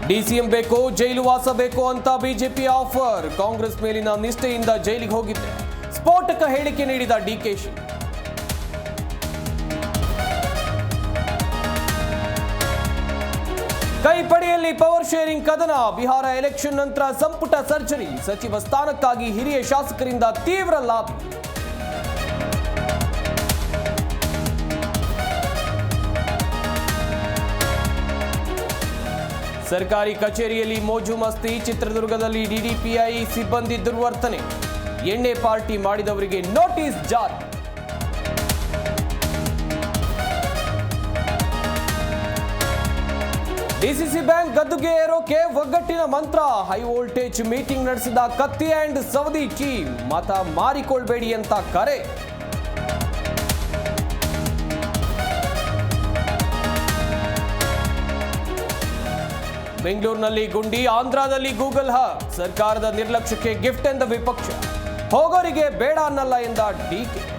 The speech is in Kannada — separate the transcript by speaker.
Speaker 1: ಡಿಸಿಎಂ ಬೇಕು, ಜೈಲು ವಾಸ ಬೇಕು ಅಂತ ಬಿಜೆಪಿ ಆಫರ್. ಕಾಂಗ್ರೆಸ್ ಮೇಲಿನ ನಿಷ್ಠೆಯಿಂದ ಜೈಲಿಗೆ ಹೋಗಿದ್ದೆ. ಸ್ಫೋಟಕ ಹೇಳಿಕೆ ನೀಡಿದ ಡಿಕೆಶಿ. ಕೈಪಡೆಯಲ್ಲಿ ಪವರ್ ಶೇರಿಂಗ್ ಕದನ. ಬಿಹಾರ ಎಲೆಕ್ಷನ್ ನಂತರ ಸಂಪುಟ ಸರ್ಜರಿ. ಸಚಿವ ಸ್ಥಾನಕ್ಕಾಗಿ ಹಿರಿಯ ಶಾಸಕರಿಂದ ತೀವ್ರ ಲಾಬಿ. ಸರ್ಕಾರಿ ಕಚೇರಿಯಲ್ಲಿ ಮೋಜು ಮಸ್ತಿ. ಚಿತ್ರದುರ್ಗದಲ್ಲಿ ಡಿಡಿಪಿಐ ಸಿಬ್ಬಂದಿ ದುರ್ವರ್ತನೆ. ಎಣ್ಣೆ ಪಾರ್ಟಿ ಮಾಡಿದವರಿಗೆ ನೋಟಿಸ್ ಜಾರಿ. ಡಿಸಿಸಿ ಬ್ಯಾಂಕ್ ಗದ್ದುಗೆ ಏರೋಕೆ ಒಗ್ಗಟ್ಟಿನ ಮಂತ್ರ. ಹೈ ವೋಲ್ಟೇಜ್ ಮೀಟಿಂಗ್ ನಡೆಸಿದ ಕತ್ತಿ ಅಂಡ್ ಸವದಿ ಟೀಮ್. ಮತ ಮಾರಿಕೊಳ್ಬೇಡಿ ಅಂತ ಕರೆ. ಬೆಂಗಳೂರಿನಲ್ಲಿ ಗುಂಡಿ, ಆಂಧ್ರದಲ್ಲಿ ಗೂಗಲ್ ಹಬ್. ಸರ್ಕಾರದ ನಿರ್ಲಕ್ಷ್ಯಕ್ಕೆ ಗಿಫ್ಟ್ ಎಂದ ವಿಪಕ್ಷ. ಹೋಗೋರಿಗೆ ಬೇಡ ಅನ್ನಲ್ಲ ಎಂದ ಡಿಕೆ.